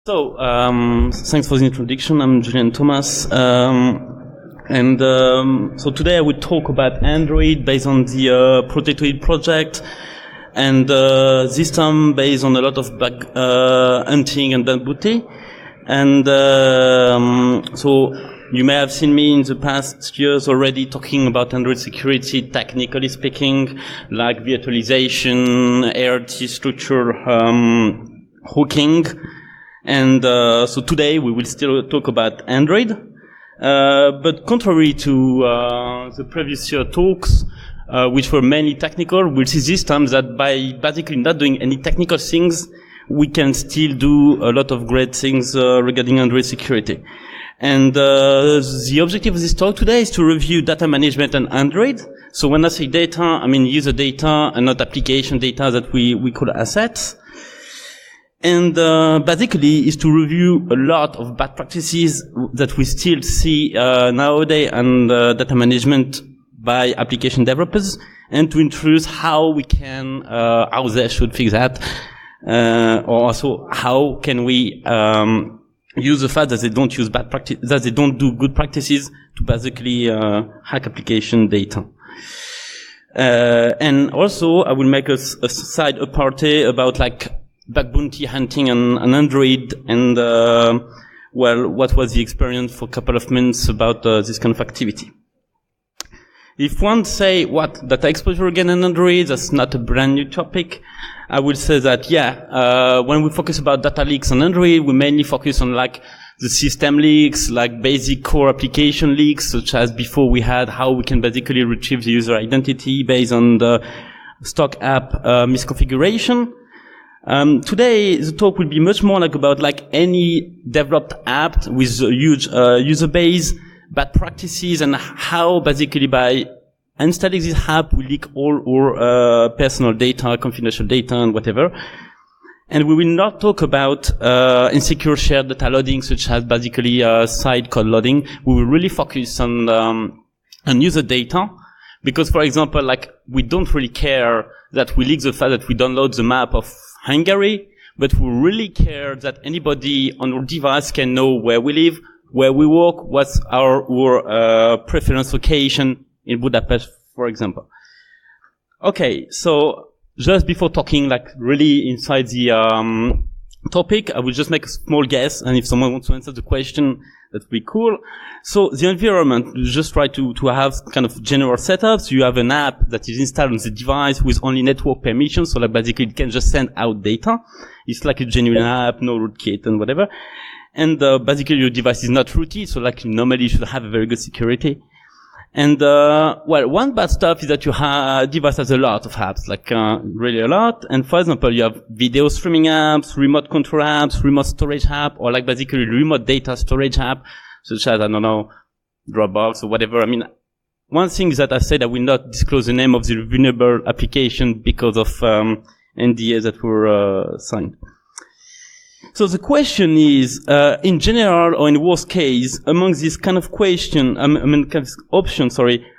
So, thanks for the introduction. I'm Julien Thomas. So today I will talk about Android based on the Protected project, and this time based on a lot of bug hunting and bug bounty. And so you may have seen me in the past years already talking about Android security, technically speaking, like virtualization, ART structure, hooking. And so today we will still talk about Android, but contrary to the previous year talks, which were mainly technical, we'll see this time that by basically not doing any technical things, we can still do a lot of great things regarding Android security. And the objective of this talk today is to review data management on Android. So when I say data, I mean user data and not application data that we call assets. And basically is to review a lot of bad practices that we still see nowadays in data management by application developers, and to introduce how we can, how they should fix that, or also how can we use the fact that they don't use bad practice, that they don't do good practices to basically hack application data. And also I will make a side apartheid about like bug bounty hunting on Android, and well, what was the experience for a couple of minutes about this kind of activity. If one say what data exposure again on Android, that's not a brand new topic. I will say that when we focus about data leaks on Android, we mainly focus on like the system leaks, like basic core application leaks, such as before we had how we can basically retrieve the user identity based on the stock app misconfiguration. Today the talk will be much more like about like any developed app with a huge user base, bad practices, and how basically by installing this app we leak all our personal data, confidential data, and whatever. And we will not talk about insecure shared data loading, such as basically side code loading. We will really focus on user data, because for example, like we don't really care that we leak the fact that we download the map of Hungary, but we really care that anybody on our device can know where we live, where we work, what's our preference location in Budapest, for example. Okay, so just before talking like really inside the topic, I will just make a small guess, and if someone wants to answer the question, that would be cool. So the environment, you just try to have kind of general setups. You have an app that is installed on the device with only network permission, so like basically it can just send out data. It's like a genuine app, no rootkit and whatever. And basically your device is not rooted, so like normally you should have a very good security. And well, one bad stuff is that your device has a lot of apps, like really a lot. And for example, you have video streaming apps, remote control apps, remote storage app, or like basically remote data storage app, such as, I don't know, Dropbox or whatever. I mean, one thing is that I said I will not disclose the name of the vulnerable application because of NDAs that were signed. So the question is, in general or in worst case, among this kind of question, kind of option,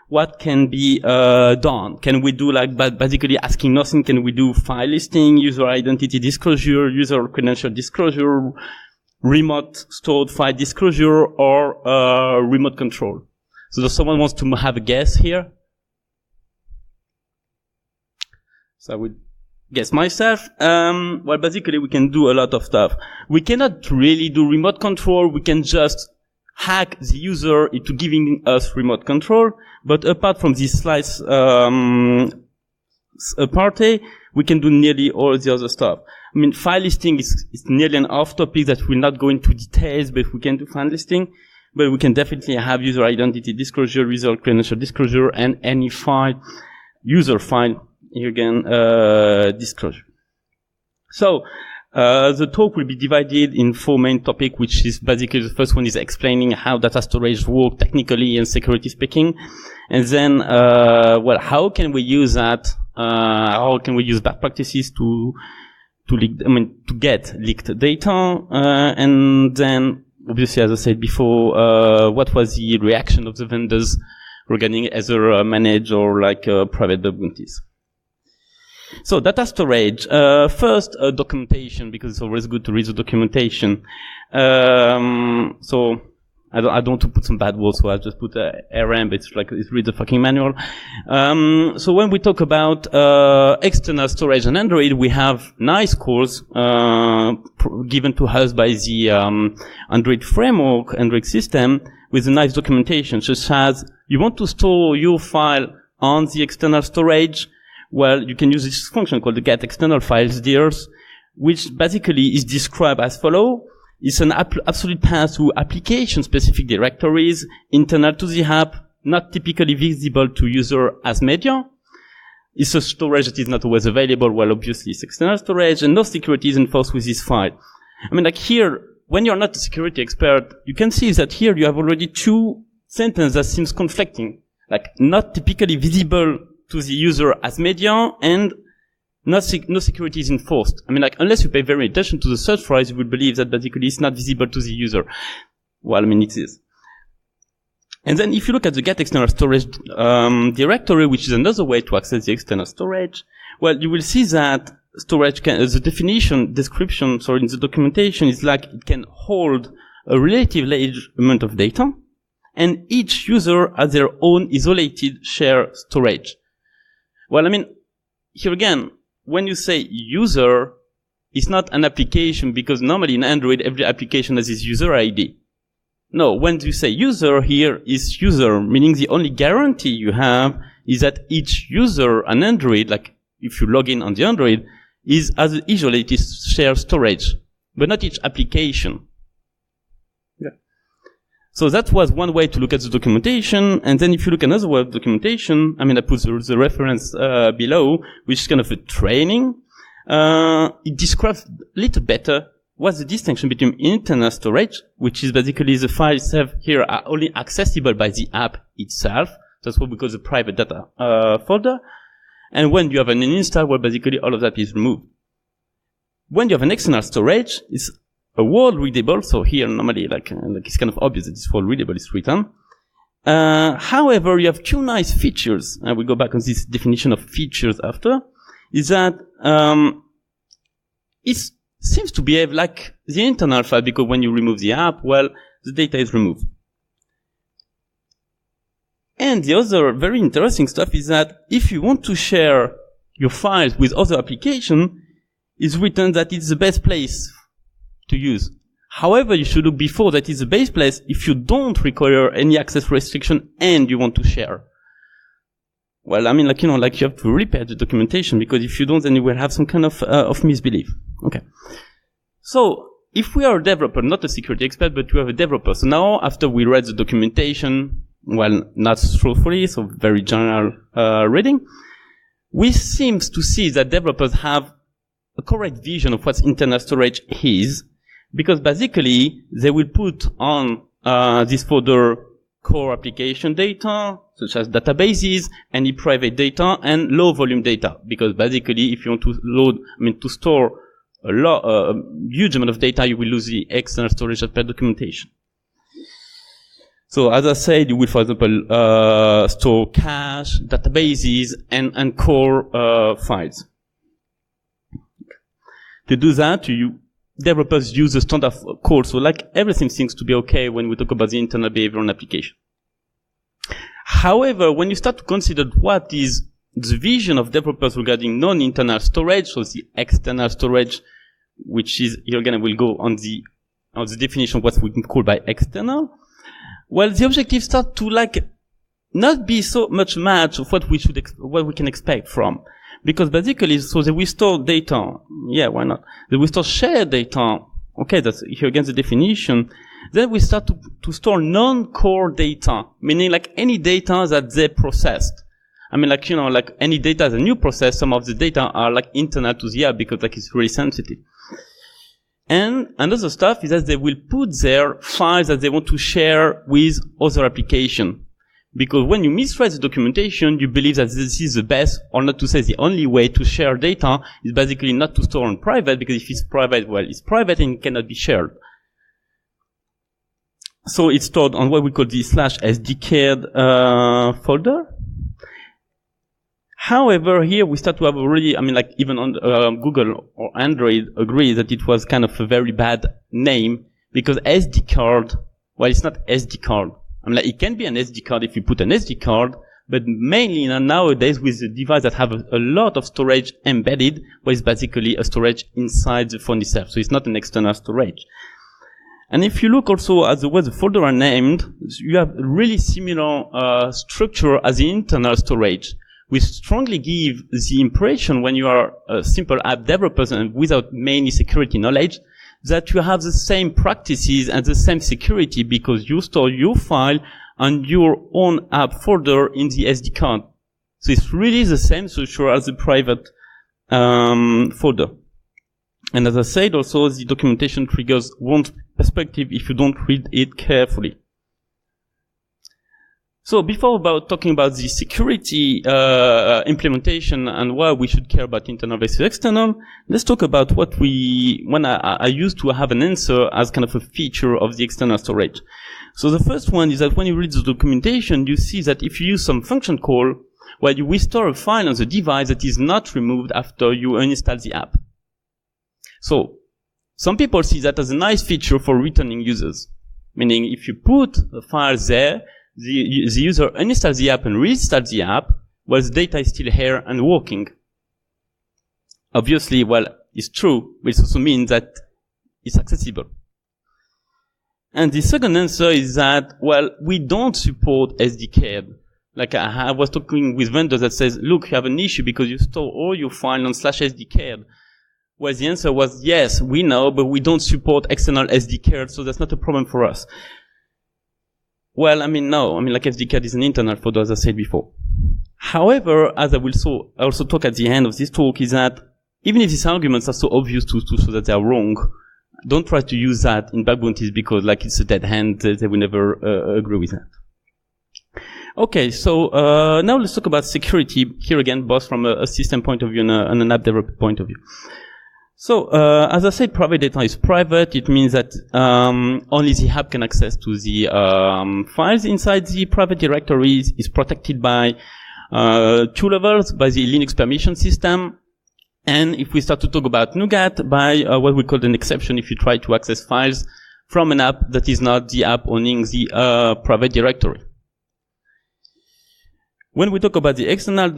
what can be done? Can we do like basically asking nothing? Can we do file listing, user identity disclosure, user credential disclosure, remote stored file disclosure, or remote control? So does someone wants to have a guess here? So I would guess myself. Well, basically we can do a lot of stuff. We cannot really do remote control. We can just hack the user into giving us remote control. But apart from this slice apartheid, we can do nearly all the other stuff. I mean, file listing is nearly an off topic that will not go into details, but we can do file listing. But we can definitely have user identity disclosure, user credential disclosure, and any file, user file, here again, disclosure. So, the talk will be divided in 4 main topics, which is basically the first one is explaining how data storage works technically and security speaking. And then, well, how can we use that? How can we use bad practices to get leaked data? And then, obviously, as I said before, what was the reaction of the vendors regarding either managed or like private bug bounties? So data storage. First, documentation, because it's always good to read the documentation. So I don't want to put some bad words, so I'll just put RM, but it's read the fucking manual. So when we talk about external storage on Android, we have nice calls given to us by the Android framework, Android system, with a nice documentation, such as you want to store your file on the external storage. Well, you can use this function called the get external files dirs, which basically is described as follow. It's an absolute path to application-specific directories internal to the app, not typically visible to user as media. It's a storage that is not always available. Well, obviously, it's external storage, and no security is enforced with this file. I mean, like here, when you're not a security expert, you can see that here you have already two sentences that seems conflicting. Like, not typically visible to the user as media, and no security is enforced. I mean, like, unless you pay very attention to the search phrase, you would believe that basically it's not visible to the user. Well, I mean, it is. And then if you look at the get external storage directory, which is another way to access the external storage, well, you will see that storage can, the description, in the documentation is like it can hold a relatively large amount of data, and each user has their own isolated shared storage. Well, I mean, here again, when you say user, it's not an application, because normally in Android, every application has its user ID. No, when you say user, here is user, meaning the only guarantee you have is that each user on Android, like if you log in on the Android, is as isolated shared storage, but not each application. Yeah. So that was one way to look at the documentation. And then if you look at another way of documentation, I mean, I put the reference below, which is kind of a training. It describes a little better what's the distinction between internal storage, which is basically the files have here are only accessible by the app itself. That's what we call the private data folder. And when you have an install, well, basically all of that is removed. When you have an external storage, it's a word readable. So here normally, like it's kind of obvious that this word readable is written. However, you have two nice features, and we'll go back on this definition of features after, is that it seems to behave like the internal file, because when you remove the app, well, the data is removed. And the other very interesting stuff is that if you want to share your files with other applications, it's written that it's the best place to use. However, you should look before that it's the best place if you don't require any access restriction and you want to share. Well, I mean, like, you know, like you have to repair the documentation, because if you don't, then you will have some kind of misbelief. Okay. So, if we are a developer, not a security expert, but we have a developer. So now, after we read the documentation, well, not truthfully, so very general reading, we seem to see that developers have a correct vision of what internal storage is, because basically they will put on this folder core application data, such as databases, any private data, and low volume data. Because basically, if you want to to store a huge amount of data, you will lose the external storage as per documentation. So as I said, you will, for example, store cache, databases, and core files. To do that, developers use a standard code. So like everything seems to be okay when we talk about the internal behavior on application. However, when you start to consider what is the vision of developers regarding non-internal storage, so the external storage, which is, here again, I will go on the definition of what we can call by external. Well, the objectives start to like not be so much match of what we can expect from. Because basically, so they will store data. Yeah, why not? They will store shared data. Okay, that's here again the definition. Then we start to store non-core data, meaning like any data that they processed. I mean, like, you know, like any data that you process, some of the data are like internal to the app because like it's really sensitive. And another stuff is that they will put their files that they want to share with other applications. Because when you misread the documentation, you believe that this is the best, or not to say the only way to share data is basically not to store on private, because if it's private, well, it's private and it cannot be shared. So it's stored on what we call the /sdk folder. However, here we start to have already, I mean, like even on Google or Android agree that it was kind of a very bad name because SD card, well, it's not SD card. I mean, like it can be an SD card if you put an SD card, but mainly nowadays with the device that have a lot of storage embedded, where it's basically a storage inside the phone itself. So it's not an external storage. And if you look also at the way the folder are named, you have really similar structure as the internal storage. We strongly give the impression when you are a simple app developer and without many security knowledge that you have the same practices and the same security because you store your file on your own app folder in the SD card. So it's really the same structure as the private folder. And as I said, also the documentation triggers one perspective if you don't read it carefully. So before talking about the security implementation and why we should care about internal versus external, let's talk about what when I used to have an answer as kind of a feature of the external storage. So the first one is that when you read the documentation, you see that if you use some function call, well, you restore a file on the device that is not removed after you uninstall the app. So some people see that as a nice feature for returning users, meaning if you put a file there, the user uninstalls the app and reinstalls the app, while the data is still here and working. Obviously, well, it's true, but it also means that it's accessible. And the second answer is that, well, we don't support SDK. Like I was talking with vendors that says, look, you have an issue because you store all your file on /SDK. Well, the answer was, yes, we know, but we don't support external SDK, so that's not a problem for us. Well, I mean, no. I mean, like SDK is an internal folder, as I said before. However, as I will also talk at the end of this talk, is that even if these arguments are so obvious to so that they are wrong, don't try to use that in bug bounties because, like, it's a dead hand. They will never agree with that. Okay, so now let's talk about security. Here again, both from a system point of view and an app developer point of view. So, as I said, private data is private. It means that only the app can access to the files inside the private directories. Is protected by 2 levels, by the Linux permission system. And if we start to talk about NuGet, by what we call an exception if you try to access files from an app that is not the app owning the private directory. When we talk about the external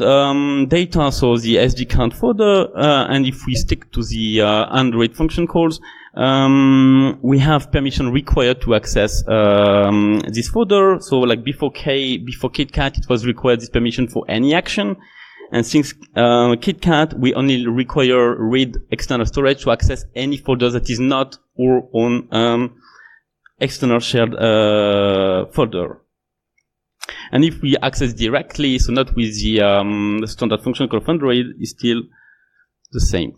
data, so the SD card folder, and if we stick to the Android function calls, we have permission required to access this folder. So, like before KitKat, it was required this permission for any action, and since KitKat, we only require read external storage to access any folder that is not our own external shared folder. And if we access directly, so not with the standard function call of Android, is still the same.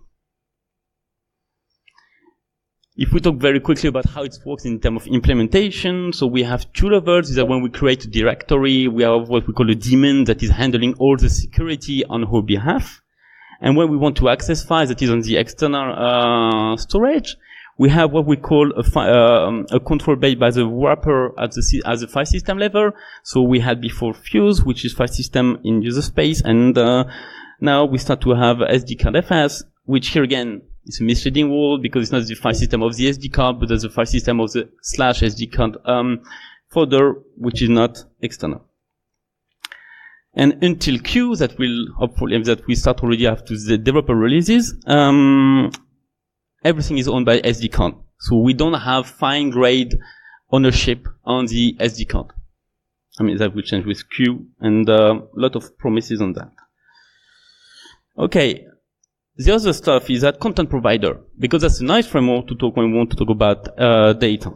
If we talk very quickly about how it works in terms of implementation, so we have 2 levels. These are when we create a directory, we have what we call a daemon that is handling all the security on our behalf. And when we want to access files that is on the external storage, we have what we call a control based by the wrapper at the file system level. So we had before Fuse, which is file system in user space, and now we start to have SD card FS, which here again is a misleading word because it's not the file system of the SD card, but the file system of the /SD card folder, which is not external. And until Q, that will hopefully that we start already after the developer releases. Everything is owned by SD card. So we don't have fine-grade ownership on the SD card. I mean, that will change with Q, and a lot of promises on that. Okay. The other stuff is that content provider, because that's a nice framework to talk when we want to talk about data.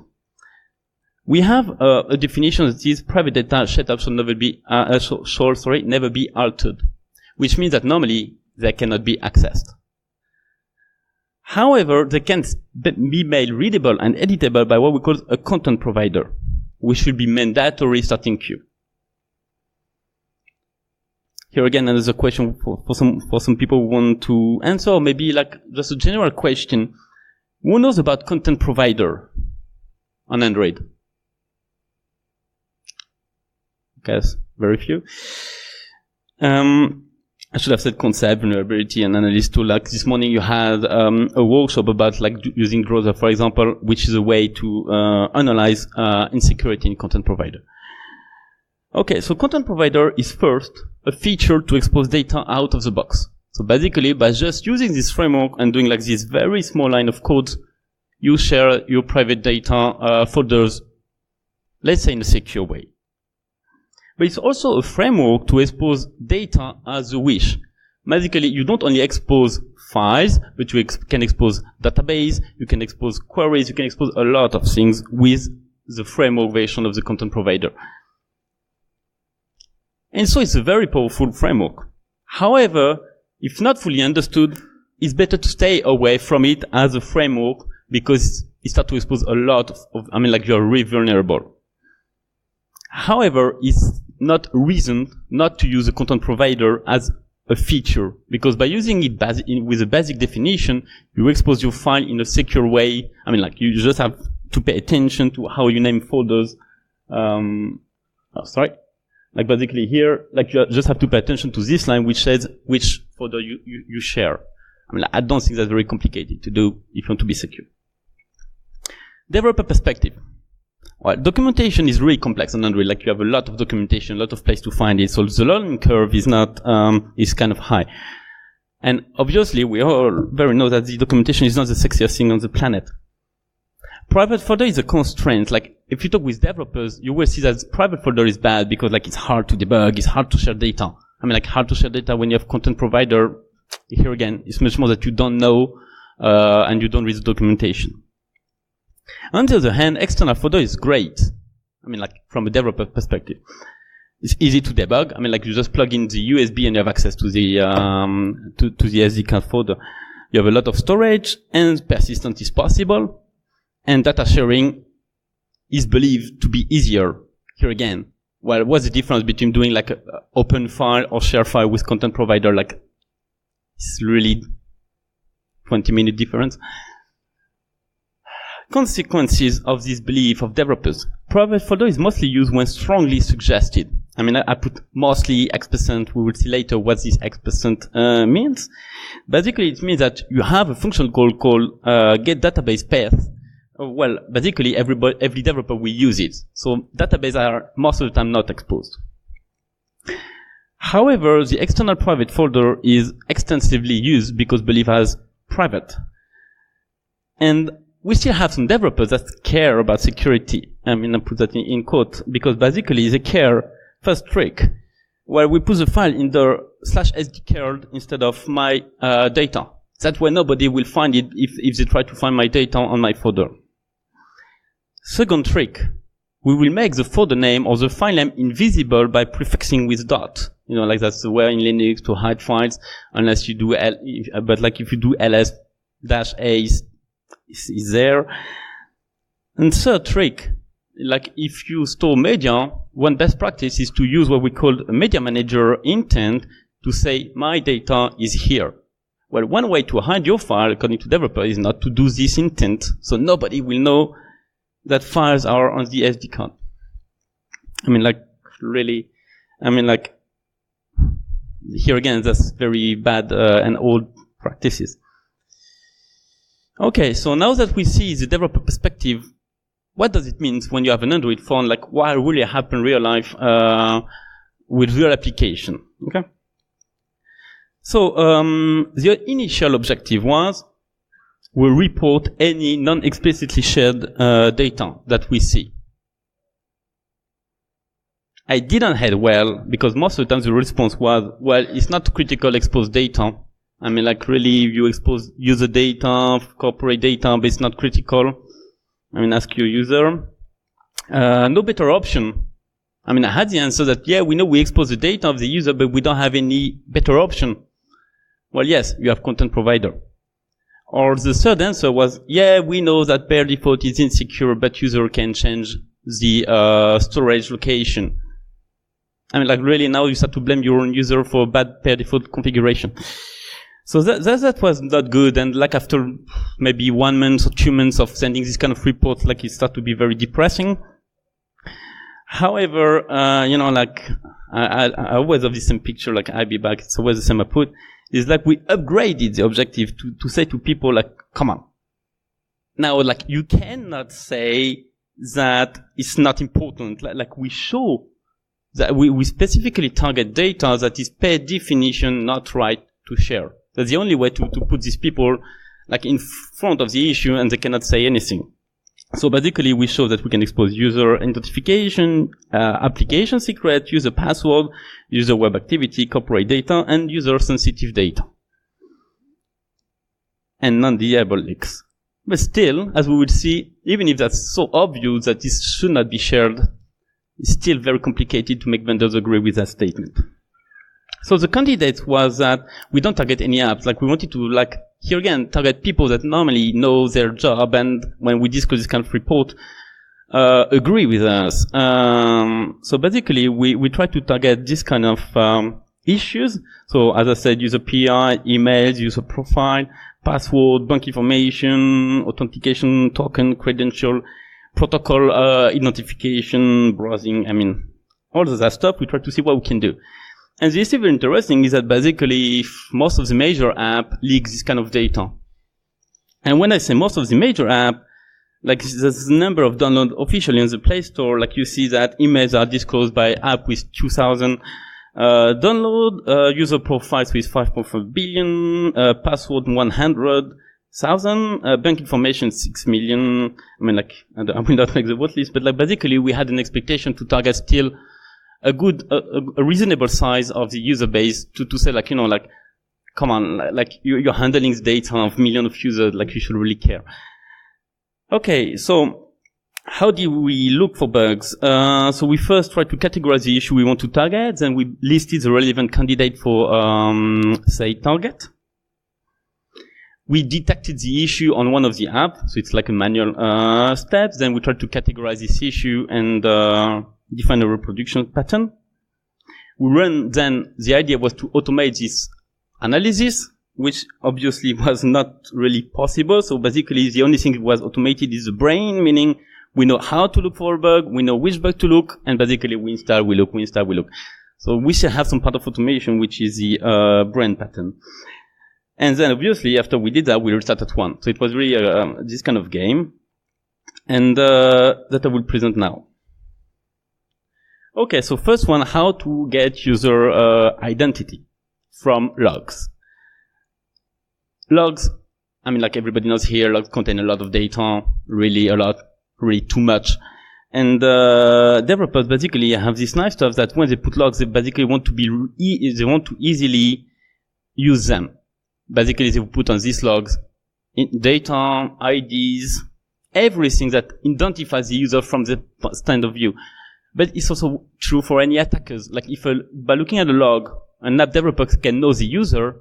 We have a definition that is private data setup shall never be never be altered, which means that normally they cannot be accessed. However, they can be made readable and editable by what we call a content provider, which should be mandatory starting Q. Here again, another question for some people who want to answer, or maybe like just a general question. Who knows about content provider on Android? Okay, very few. I should have said concept, vulnerability, and analysis tool. Like this morning, you had a workshop about like using Browser, for example, which is a way to analyze insecurity in content provider. Okay, so content provider is first a feature to expose data out of the box. So basically, by just using this framework and doing like this very small line of code, you share your private data folders, let's say in a secure way. But it's also a framework to expose data as you wish. Basically, you don't only expose files, but you can expose database, you can expose queries, you can expose a lot of things with the framework version of the content provider. And so it's a very powerful framework. However, if not fully understood, it's better to stay away from it as a framework because it starts to expose a lot of you're really vulnerable. However, it's not reason not to use a content provider as a feature, because by using it with a basic definition, you expose your file in a secure way. You just have to pay attention to how you name folders. Basically here, you just have to pay attention to this line which says which folder you share. I don't think that's very complicated to do if you want to be secure. Developer perspective. Well, documentation is really complex on Android. You have a lot of documentation, a lot of place to find it. So the learning curve is is kind of high. And obviously, we all very know that the documentation is not the sexiest thing on the planet. Private folder is a constraint. If you talk with developers, you will see that private folder is bad because it's hard to debug, it's hard to share data. Hard to share data when you have content provider. Here again, it's much more that you don't know, and you don't read the documentation. On the other hand, external folder is great. From a developer perspective. It's easy to debug. You just plug in the USB and you have access to the SD card folder. You have a lot of storage and persistence is possible. And data sharing is believed to be easier. Here again, well, what's the difference between doing an open file or share file with content provider? It's really 20-minute difference. Consequences of this belief of developers. Private folder is mostly used when strongly suggested. I put mostly X%. We will see later what this X% means. Basically, it means that you have a function called get database path. Well, basically, every developer will use it. So databases are most of the time not exposed. However, the external private folder is extensively used because Believe has private. And we still have some developers that care about security. I put that in quote, because basically they care. First trick, where we put the file in the /sd curl instead of my data. That way nobody will find it if they try to find my data on my folder. Second trick, we will make the folder name or the file name invisible by prefixing with dot. That's the way in Linux to hide files, unless you do if you do ls-a is there. And third trick, if you store media, one best practice is to use what we call a media manager intent to say my data is here. Well, one way to hide your file, according to developer, is not to do this intent, so nobody will know that files are on the SD card. Here again, that's very bad and old practices. Okay, so now that we see the developer perspective, what does it mean when you have an Android phone? What really happen in real life with real application? Okay. So the initial objective was we report any non-explicitly shared data that we see. I didn't head well because most of the time the response was, well, it's not critical exposed data. Really, you expose user data, corporate data, but it's not critical. Ask your user. No better option. I had the answer that, yeah, we know we expose the data of the user, but we don't have any better option. Well, yes, you have content provider. Or the third answer was, yeah, we know that per default is insecure, but user can change the storage location. Really now you start to blame your own user for bad per default configuration. So that was not good, and after maybe 1 month or 2 months of sending this kind of reports, it started to be very depressing. However, I always have the same picture, like I'll be back. It's always the same output. It's like we upgraded the objective to say to people like, come on. Now, like, you cannot say that it's not important. Like we show that we specifically target data that is per definition not right to share. That's the only way to put these people like in front of the issue and they cannot say anything. So basically we show that we can expose user identification, application secret, user password, user web activity, corporate data, and user sensitive data. And non-deniable leaks. But still, as we will see, even if that's so obvious that this should not be shared, it's still very complicated to make vendors agree with that statement. So the candidate was that we don't target any apps. Like we wanted to, like, here again, target people that normally know their job, and when we discuss this kind of report, agree with us. So basically, we try to target this kind of issues. So as I said, user PI, emails, user profile, password, bank information, authentication token, credential, protocol, identification, browsing. I mean, all of that stuff. We try to see what we can do. And this is very interesting is that basically most of the major app leaks this kind of data. And when I say most of the major app, like there's a number of downloads officially in the Play Store, like you see that emails are disclosed by app with 2,000 download, user profiles with 5.5 billion, password 100,000, bank information 6 million. I mean, like, I will not make the vote list, but like basically we had an expectation to target still a good, a reasonable size of the user base to say like, you know, like, come on, like you're handling the data of millions of users, like you should really care. Okay, so how do we look for bugs? So we first try to categorize the issue we want to target, then we listed the relevant candidate for, say, target. We detected the issue on one of the apps, so it's like a manual step. Then we try to categorize this issue and define a reproduction pattern. We run, then the idea was to automate this analysis, which obviously was not really possible. So basically the only thing that was automated is the brain, meaning we know how to look for a bug, we know which bug to look, and basically we install, we look, we install, we look. So we should have some part of automation, which is the brain pattern. And then obviously after we did that, we restart at 1. So it was really this kind of game. And that I will present now. Okay, so first one, how to get user identity from logs. Logs, I mean, like everybody knows here, logs contain a lot of data, really a lot, really too much. And developers basically have this nice stuff that when they put logs, they basically want to they want to easily use them. Basically, they put on these logs data, IDs, everything that identifies the user from the stand of view. But it's also true for any attackers. Like if by looking at a log, an app developer can know the user,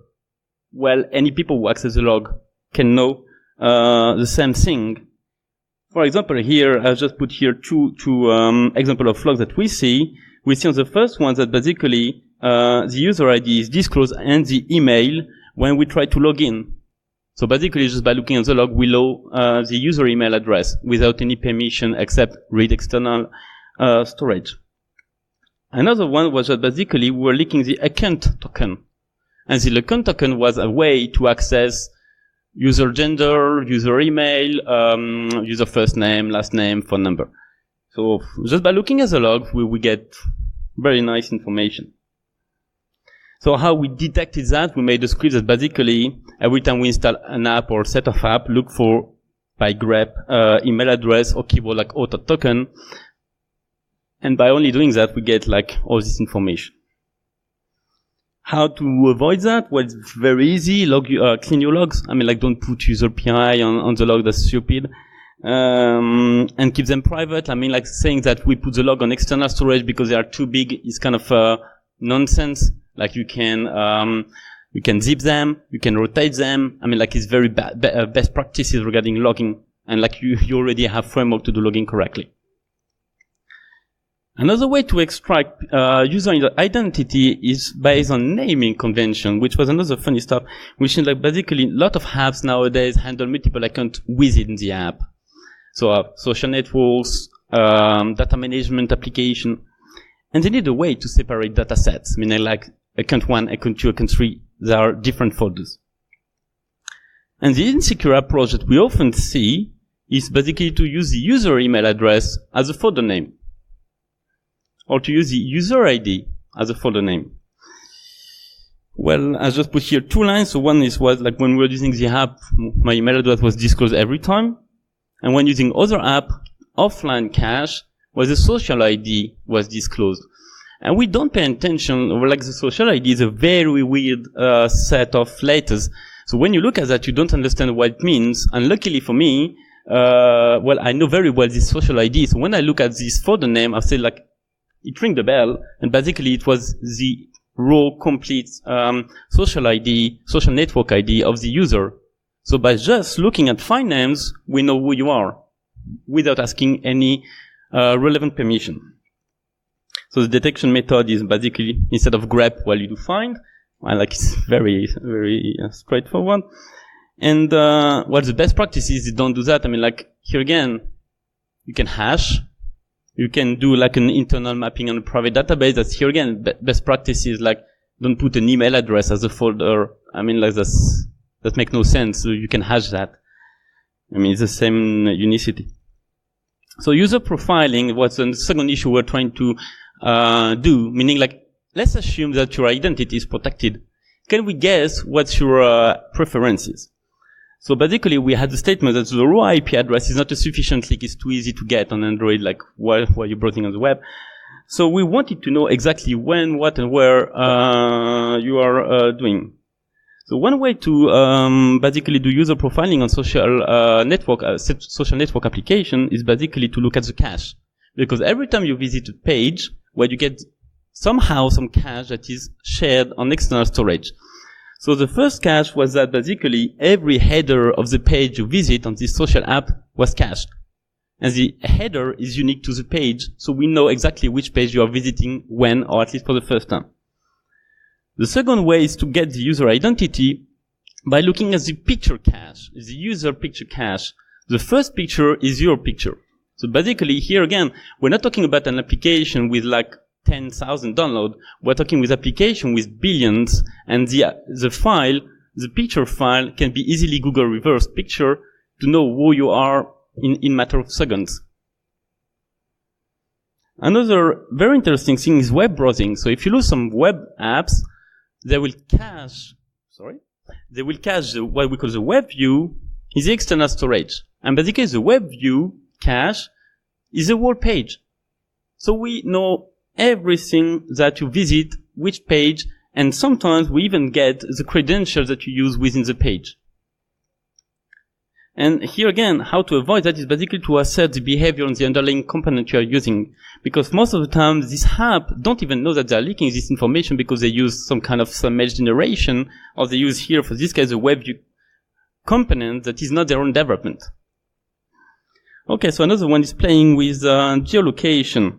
well, any people who access the log can know the same thing. For example, here I've just put here two example of logs that we see. We see on the first one that basically the user ID is disclosed and the email when we try to log in. So basically, just by looking at the log, we know the user email address without any permission except read external storage. Another one was that basically we were leaking the account token. And the account token was a way to access user gender, user email, user first name, last name, phone number. So just by looking at the log, we get very nice information. So how we detected that, we made a script that basically every time we install an app or set of app, look for by grep email address or keyword like auto token. And by only doing that, we get like all this information. How to avoid that? Well, it's very easy. Clean your logs. I mean, like, don't put user PI on the log. That's stupid. And keep them private. I mean, like saying that we put the log on external storage because they are too big is kind of nonsense. Like you can zip them, you can rotate them. I mean, like it's very best practices regarding logging, and like you already have framework to do logging correctly. Another way to extract user identity is based on naming convention, which was another funny stuff, which is like basically a lot of apps nowadays handle multiple accounts within the app. So social networks, data management application. And they need a way to separate data sets, meaning like account 1, account 2, account 3, there are different folders. And the insecure approach that we often see is basically to use the user email address as a folder name, or to use the user ID as a folder name. Well, I just put here 2 lines. So one was like when we were using the app, my email address was disclosed every time. And when using other app, offline cache, where the social ID was disclosed. And we don't pay attention, or like the social ID is a very weird set of letters. So when you look at that, you don't understand what it means. And luckily for me, well, I know very well this social ID. So when I look at this folder name, I say like, it rang the bell, and basically it was the raw, complete social ID, social network ID of the user. So by just looking at file names, we know who you are, without asking any relevant permission. So the detection method is basically, instead of grep while you do find, I like it's very, very straightforward. And what the best practice is, you don't do that. I mean, like here again, you can hash. You can do like an internal mapping on a private database. That's here again, best practice is like, don't put an email address as a folder. I mean, like that makes no sense. So you can hash that. I mean, it's the same unicity. So user profiling was the second issue we're trying to do, meaning like, let's assume that your identity is protected. Can we guess what's your preferences? So basically, we had the statement that the raw IP address is not a sufficient leak. It's too easy to get on Android, like while you're browsing on the web. So we wanted to know exactly when, what, and where you are doing. So one way to basically do user profiling on social network application is basically to look at the cache, because every time you visit a page, where you get somehow some cache that is shared on external storage. So the first cache was that basically every header of the page you visit on this social app was cached. And the header is unique to the page, so we know exactly which page you are visiting when, or at least for the first time. The second way is to get the user identity by looking at the picture cache, the user picture cache. The first picture is your picture. So basically here again, we're not talking about an application with like 10,000 downloads. We're talking with application with billions, and the file, the picture file, can be easily Google reverse picture to know who you are in matter of seconds. Another very interesting thing is web browsing. So if you look some web apps, they will cache what we call the web view is the external storage. And basically the web view cache is the whole page. So we know everything that you visit, which page, and sometimes we even get the credentials that you use within the page. And here again, how to avoid that is basically to assert the behavior on the underlying component you are using. Because most of the time, this app don't even know that they are leaking this information because they use some kind of submerged generation, or they use here, for this case, a web view component that is not their own development. Okay, so another one is playing with geolocation.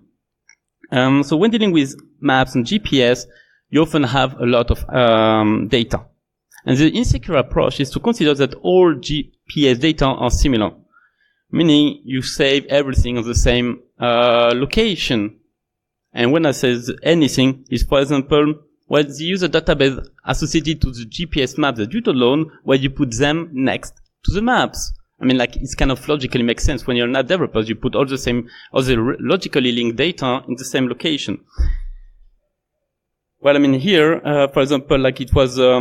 So when dealing with maps and GPS, you often have a lot of data. And the insecure approach is to consider that all GPS data are similar, meaning you save everything on the same location. And when I say anything, is for example, well, the user database associated to the GPS maps that you download, where you put them next to the maps. I mean, like, it's kind of logically makes sense. When you're not developers, you put all the logically linked data in the same location. Well, I mean, here, for example, like it was a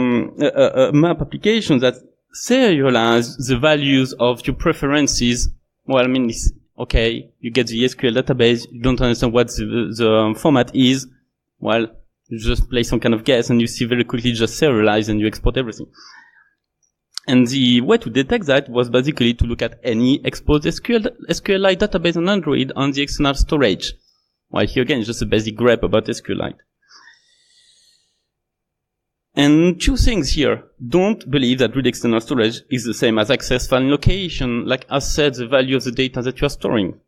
map application that serialized the values of your preferences. Well, I mean, it's okay, you get the SQL database, you don't understand what the format is. Well, you just play some kind of guess, and you see very quickly just serialize, and you export everything. And the way to detect that was basically to look at any exposed SQLite database on Android on the external storage. Well, here again, it's just a basic grep about SQLite. And two things here. Don't believe that read external storage is the same as access file location, like I said, the value of the data that you are storing.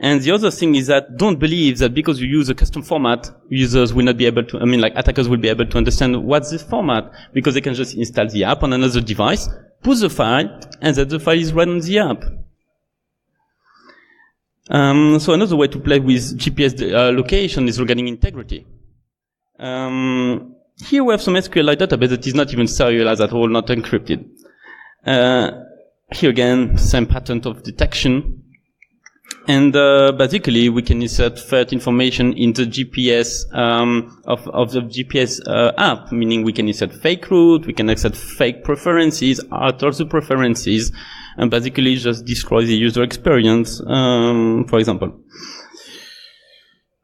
And the other thing is that don't believe that because you use a custom format, users will not be able to, I mean, like attackers will be able to understand what's the format, because they can just install the app on another device, put the file, and that the file is run on the app. So another way to play with GPS location is regarding integrity. Here we have some SQLite database that is not even serialized at all, not encrypted. Here again, same pattern of detection. And basically, we can insert third information in the GPS of the GPS app, meaning we can insert fake route, we can insert fake preferences, alter the preferences, and basically just destroy the user experience, for example.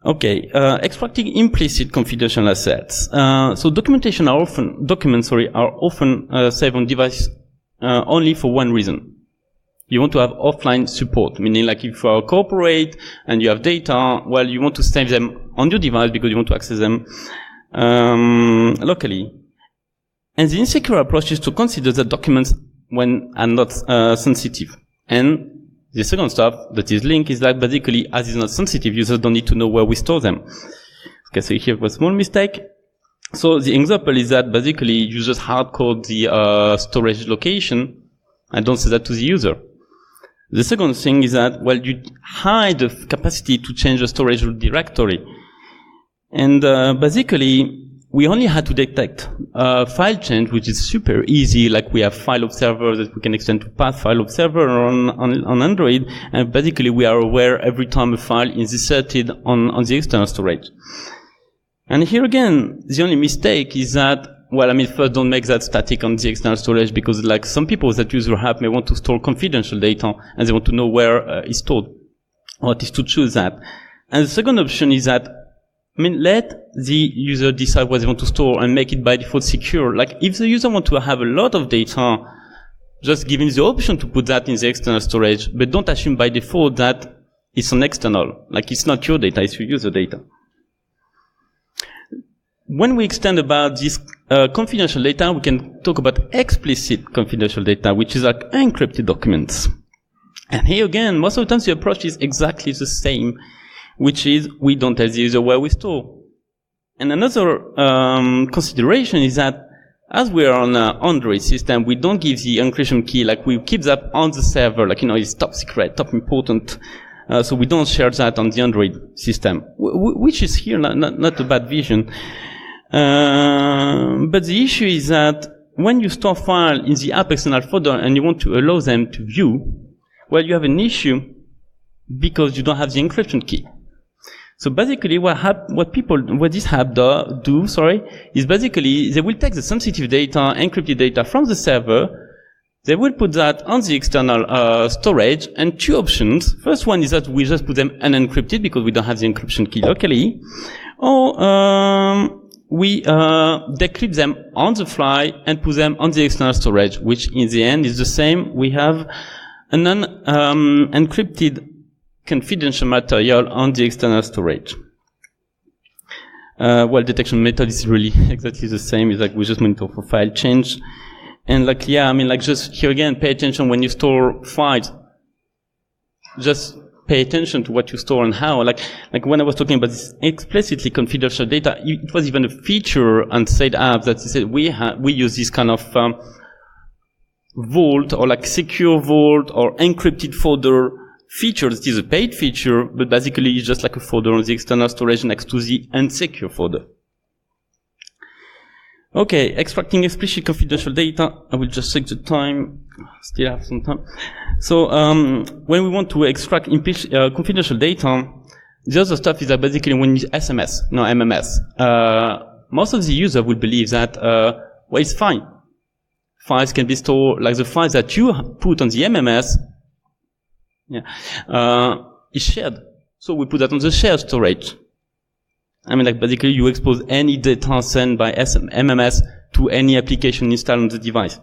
Okay, extracting implicit confidential assets. So documents are often saved on device only for one reason. You want to have offline support, meaning like if you are a corporate and you have data, well, you want to save them on your device because you want to access them locally. And the insecure approach is to consider the documents when are not sensitive. And the second stuff that is linked is that basically, as it's not sensitive, users don't need to know where we store them. Okay, so here was a small mistake. So the example is that basically users hardcode the storage location and don't say that to the user. The second thing is that, well, you hide the capacity to change the storage directory. And basically, we only had to detect file change, which is super easy, like we have file observer that we can extend to path file observer on Android, and basically we are aware every time a file is inserted on the external storage. And here again, the only mistake is that, well, I mean, first don't make that static on the external storage because like some people that use your app may want to store confidential data and they want to know where it's stored or at least to choose that. And the second option is that, I mean, let the user decide what they want to store and make it by default secure. Like if the user wants to have a lot of data, just give him the option to put that in the external storage, but don't assume by default that it's an external. Like it's not your data, it's your user data. When we extend about this confidential data, we can talk about explicit confidential data, which is like encrypted documents. And here again, most of the times the approach is exactly the same, which is we don't tell the user where we store. And another consideration is that as we are on an Android system, we don't give the encryption key, like we keep that on the server, like, you know, it's top secret, top important. So we don't share that on the Android system, which is here not a bad vision. But the issue is that when you store file in the app external folder and you want to allow them to view, well, you have an issue because you don't have the encryption key. So basically what this app do, is basically they will take the sensitive data, encrypted data from the server. They will put that on the external storage, and two options. First one is that we just put them unencrypted because we don't have the encryption key locally, or we decrypt them on the fly and put them on the external storage, which in the end is the same. We have an encrypted confidential material on the external storage. Well, detection method is really exactly the same. It's like we just monitor for file change. And like, yeah, I mean, like just here again, pay attention when you store files. Just pay attention to what you store and how. Like when I was talking about this explicitly confidential data, it was even a feature on said apps that said we use this kind of vault or like secure vault or encrypted folder feature. It is a paid feature, but basically it's just like a folder on the external storage next to the unsecure folder. Okay, extracting explicit confidential data. I will just take the time. Still have some time. So, when we want to extract confidential data, the other stuff is that basically when you use SMS, no MMS, most of the user will believe that, well, it's fine. Files can be stored, like the files that you put on the MMS, is shared. So we put that on the shared storage. I mean, like basically you expose any data sent by MMS to any application installed on the device,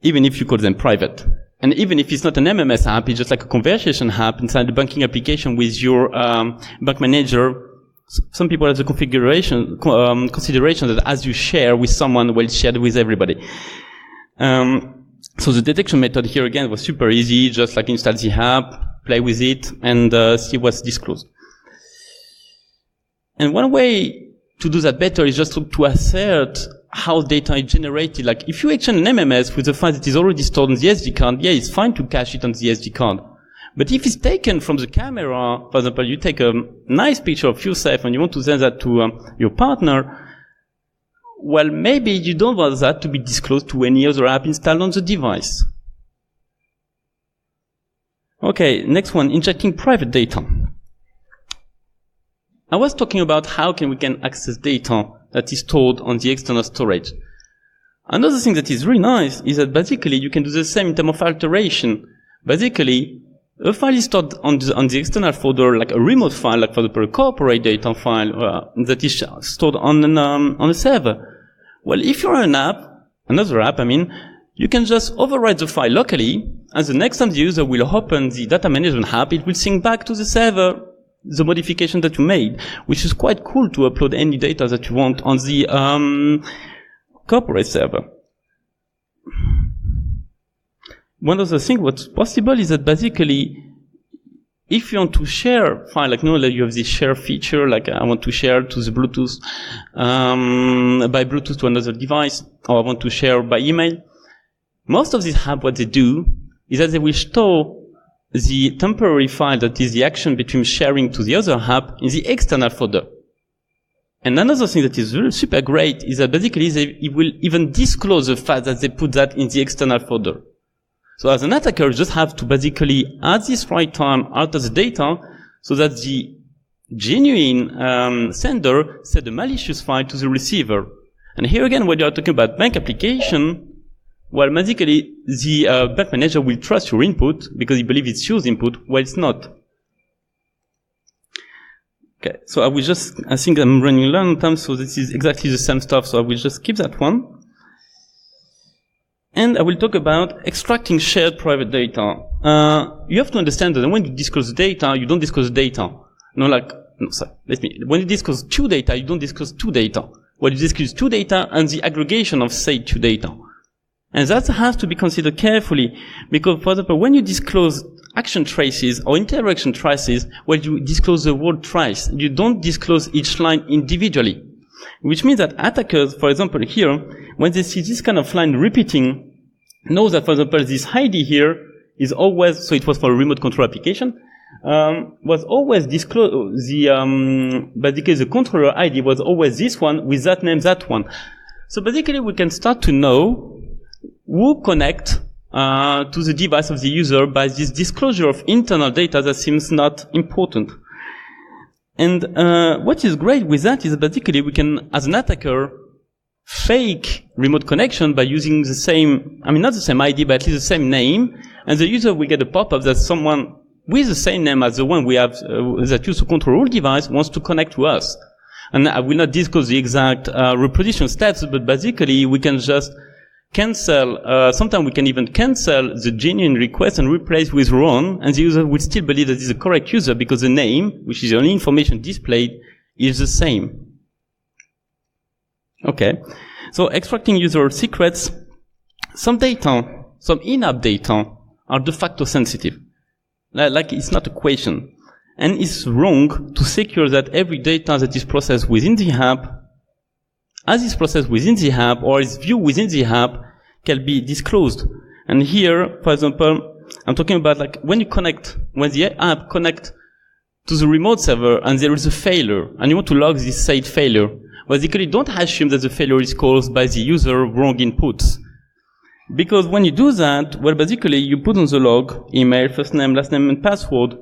even if you call them private. And even if it's not an MMS app, it's just like a conversation app inside the banking application with your bank manager. Some people have the consideration that as you share with someone, well, share with everybody. So the detection method here again was super easy, just like install the app, play with it, and see what's disclosed. And one way to do that better is just to assert how data is generated. Like if you exchange an MMS with a file that is already stored on the SD card, yeah, it's fine to cache it on the SD card. But if it's taken from the camera, for example, you take a nice picture of yourself and you want to send that to your partner, well, maybe you don't want that to be disclosed to any other app installed on the device. Okay, next one, injecting private data. I was talking about how we can access data that is stored on the external storage. Another thing that is really nice is that basically you can do the same in terms of alteration. Basically, a file is stored on the external folder, like a remote file, like for example a corporate data file that is stored on a server. Well, if you're an app, another app, you can just overwrite the file locally, and the next time the user will open the data management app, it will sync back to the server the modification that you made, which is quite cool to upload any data that you want on the corporate server. One of the things what's possible is that basically, if you want to share file, like you have this share feature, like I want to share to the Bluetooth, by Bluetooth to another device, or I want to share by email. Most of these apps, what they do is that they will store the temporary file that is the action between sharing to the other app in the external folder. And another thing that is really super great is that basically it will even disclose the fact that they put that in the external folder. So as an attacker, you just have to basically, at this right time, alter the data so that the genuine sender send a malicious file to the receiver. And here again, when you are talking about bank application, well, basically, the bank manager will trust your input because he believes it's your input, while it's not. Okay, so I think I'm running low on time, so this is exactly the same stuff, so I will just skip that one. And I will talk about extracting shared private data. You have to understand that when you disclose data, you don't disclose data. When you disclose two data, you don't disclose two data. Well, you disclose two data and the aggregation of said two data. And that has to be considered carefully, because, for example, when you disclose action traces or interaction traces, well, you disclose the word trace. You don't disclose each line individually. Which means that attackers, for example, here, when they see this kind of line repeating, know that, for example, this ID here is always, so it was for a remote control application, was always disclosed, basically the controller ID was always this one with that name, that one. So basically we can start to know who connect to the device of the user by this disclosure of internal data that seems not important. And what is great with that is basically we can, as an attacker, fake remote connection by using the same, not the same ID, but at least the same name, and the user will get a pop-up that someone with the same name as the one we have that used to control all device wants to connect to us. And I will not disclose the exact reproduction steps, but basically we can just cancel, sometimes we can even cancel the genuine request and replace with wrong, and the user will still believe that it's the correct user because the name, which is the only information displayed, is the same. Okay. So extracting user secrets, some data, some in-app data are de facto sensitive. Like it's not a question. And it's wrong to secure that every data that is processed within the app, as is processed within the app or is viewed within the app, can be disclosed. And here, for example, I'm talking about like when the app connects to the remote server and there is a failure, and you want to log this said failure, basically don't assume that the failure is caused by the user wrong inputs. Because when you do that, well, basically you put on the log email, first name, last name, and password,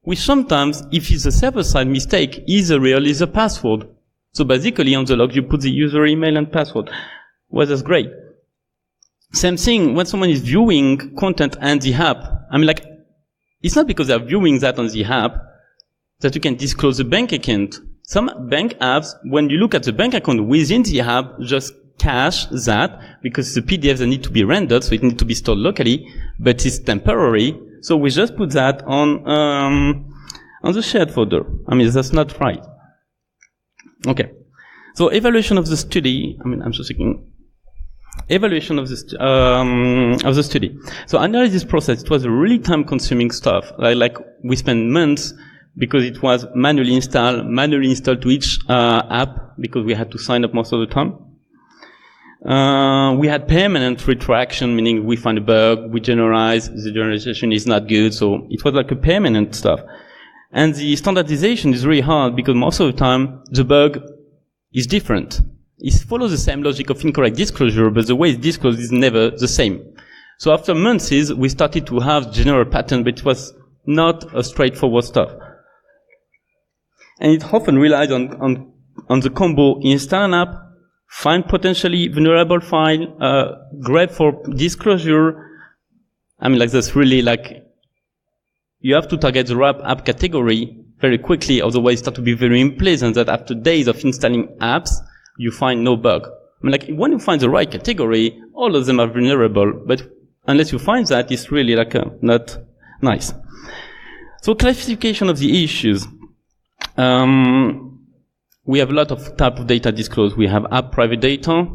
which sometimes, if it's a server-side mistake, is a real is a password. So basically on the log you put the user email and password. Well, that's great. Same thing when someone is viewing content and the app. It's not because they're viewing that on the app that you can disclose the bank account. Some bank apps, when you look at the bank account within the app, just cache that because it's a PDF that needs to be rendered, so it needs to be stored locally, but it's temporary. So we just put that on the shared folder. That's not right. Okay. So evaluation of the study. I'm just thinking. Evaluation of the study. So analysis process. It was a really time-consuming stuff. Like we spent months because it was manually installed to each app because we had to sign up most of the time. We had permanent retroaction, meaning we find a bug, we generalize, the generalization is not good, so it was like a permanent stuff. And the standardization is really hard because most of the time the bug is different. It follows the same logic of incorrect disclosure, but the way it's disclosed is never the same. So after months, we started to have general pattern, but it was not a straightforward stuff. And it often relies on the combo install an app, find potentially vulnerable file, grab for disclosure. I mean, like that's really like, you have to target the right app category very quickly, otherwise it starts to be very unpleasant that after days of installing apps, you find no bug. I mean, like when you find the right category, all of them are vulnerable, but unless you find that, it's really like not nice. So classification of the issues. We have a lot of type of data disclosed. We have app private data,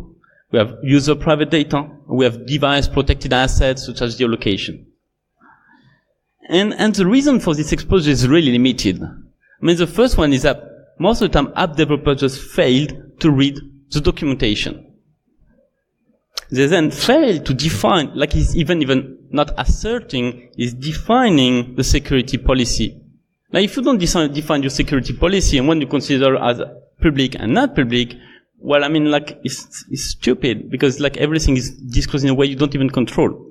we have user private data, we have device protected assets such as geolocation. And the reason for this exposure is really limited. I mean, the first one is that most of the time app developers just failed to read the documentation. They then fail to define, like he's even not asserting, is defining the security policy. Now, if you don't define your security policy and what you consider as public and not public, well, I mean, like, it's stupid because, like, everything is disclosed in a way you don't even control.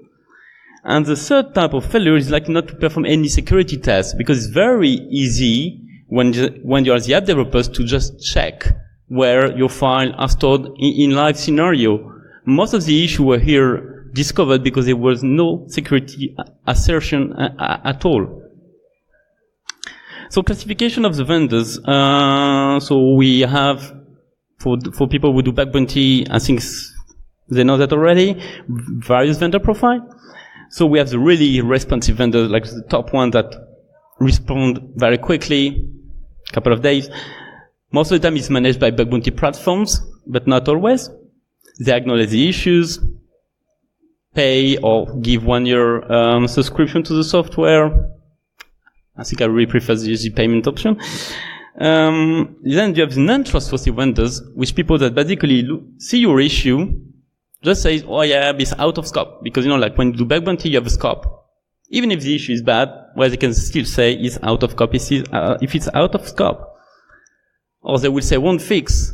And the third type of failure is, like, not to perform any security tests because it's very easy when you are the app developers to just check where your files are stored in live scenario. Most of the issues were here discovered because there was no security assertion at all. So classification of the vendors. So we have, for people who do bug bounty, I think they know that already, various vendor profile. So we have the really responsive vendors, like the top one that respond very quickly, couple of days. Most of the time it's managed by bug bounty platforms, but not always. They acknowledge the issues, pay or give 1 year subscription to the software. I think I really prefer the payment option. Then you have the non-trustworthy vendors, which people that basically see your issue, just say, oh yeah, it's out of scope. Because, you know, like when you do bug bounty, you have a scope. Even if the issue is bad, well, they can still say it's out of scope if it's out of scope. Or they will say won't fix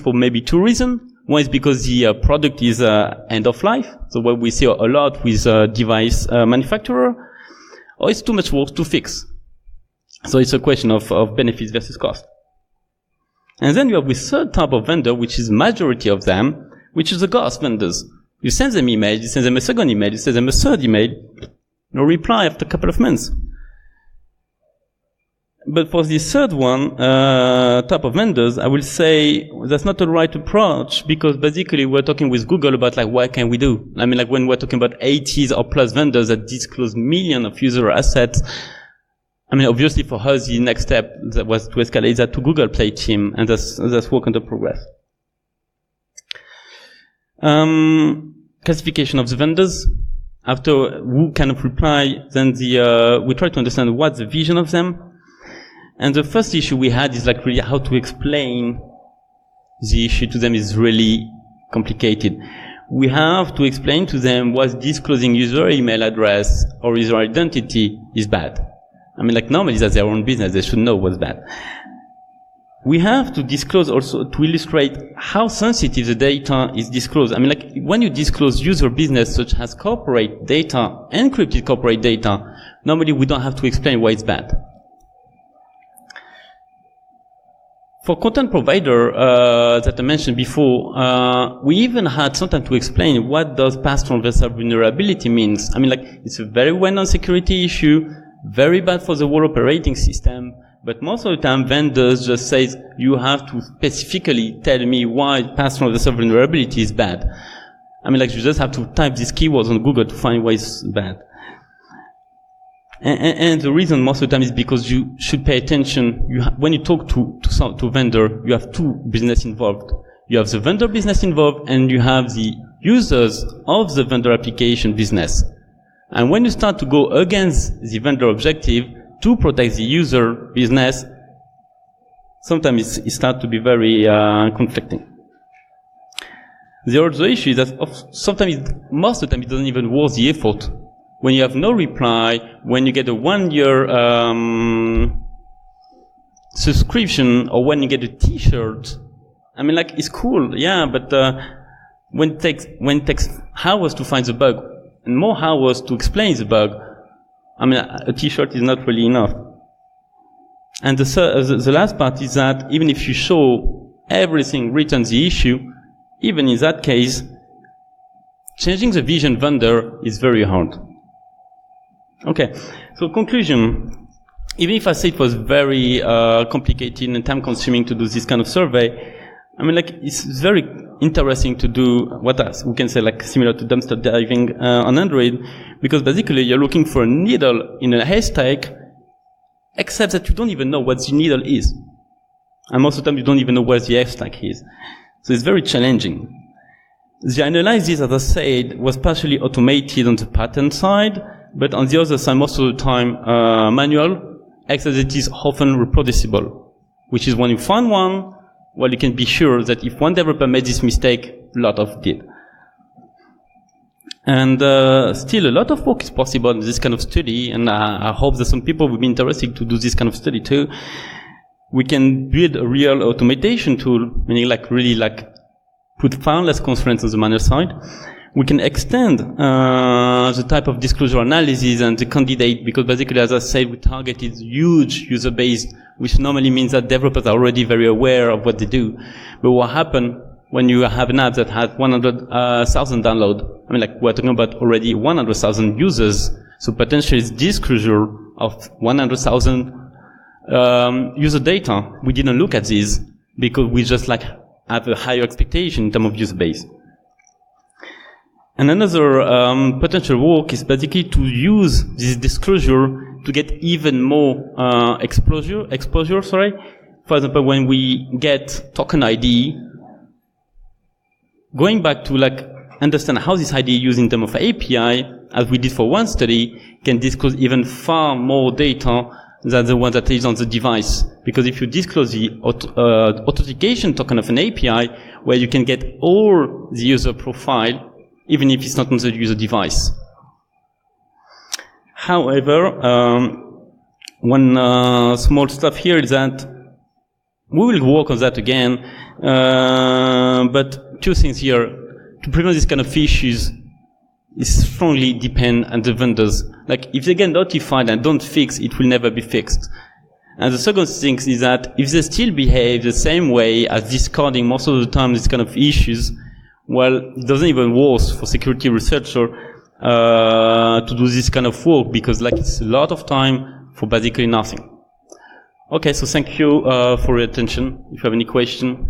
for maybe 2 reasons. One is because the product is end of life. So what we see a lot with device manufacturer. Or it's too much work to fix. So it's a question of benefits versus cost. And then you have this third type of vendor, which is majority of them, which is the ghost vendors. You send them email, you send them a second email, you send them a third email, no reply after a couple of months. But for the third one, type of vendors, I will say that's not the right approach because basically we're talking with Google about like what can we do? I mean, like when we're talking about 80s or plus vendors that disclose millions of user assets, I mean, obviously for us, the next step that was to escalate that to Google Play team, and that's work under progress. Classification of the vendors. After who kind of reply, then we try to understand what's the vision of them. And the first issue we had is like really how to explain the issue to them is really complicated. We have to explain to them what disclosing user email address or user identity is bad. I mean, like normally that's their own business, they should know what's bad. We have to disclose also to illustrate how sensitive the data is disclosed. I mean, like when you disclose user business such as corporate data, encrypted corporate data, normally we don't have to explain why it's bad. For content provider that I mentioned before, we even had sometimes to explain what does path transversal vulnerability means. I mean, like it's a very well-known security issue, very bad for the whole operating system, but most of the time vendors just say you have to specifically tell me why path transversal vulnerability is bad. I mean, like you just have to type these keywords on Google to find why it's bad. And the reason most of the time is because you should pay attention. When you talk to vendor, you have two business involved. You have the vendor business involved, and you have the users of the vendor application business. And when you start to go against the vendor objective to protect the user business, sometimes it starts to be very conflicting. The other issue is that sometimes, most of the time, it doesn't even worth the effort. When you have no reply, when you get a 1-year subscription, or when you get a T-shirt, I mean, like, it's cool, yeah, but when it takes hours to find the bug and more hours to explain the bug, I mean, a T-shirt is not really enough. And the last part is that even if you show everything written the issue, even in that case, changing the vision vendor is very hard. Okay, so conclusion. Even if I say it was very complicated and time-consuming to do this kind of survey, I mean, like, it's very interesting to do what else we can say, like, similar to dumpster diving on Android, because basically you're looking for a needle in a haystack, except that you don't even know what the needle is. And most of the time you don't even know where the haystack is. So it's very challenging. The analysis, as I said, was partially automated on the pattern side, but on the other side, most of the time manual, except that it is often reproducible, which is when you find one, well, you can be sure that if one developer made this mistake, a lot of did. And still, a lot of work is possible in this kind of study, and I hope that some people will be interested to do this kind of study too. We can build a real automation tool, meaning like really like put far less constraints on the manual side. We can extend the type of disclosure analysis and the candidate, because basically, as I said, we targeted huge user base, which normally means that developers are already very aware of what they do. But what happens when you have an app that has 100,000 downloads? I mean, like, we're talking about already 100,000 users, so potentially it's disclosure of 100,000 user data. We didn't look at this because we just like have a higher expectation in terms of user base. And another potential work is basically to use this disclosure to get even more exposure. For example, when we get token ID, going back to like understand how this ID is used in terms of API, as we did for one study, can disclose even far more data than the one that is on the device. Because if you disclose the authentication token of an API, where you can get all the user profile, even if it's not on the user device. However, one small stuff here is that we will work on that again, but two things here. To prevent this kind of issues, it strongly depend on the vendors. Like, if they get notified and don't fix, it will never be fixed. And the second thing is that if they still behave the same way as discarding most of the time these kind of issues, well, it doesn't even worse for security researcher to do this kind of work, because like it's a lot of time for basically nothing. Okay, so thank you for your attention. If you have any question.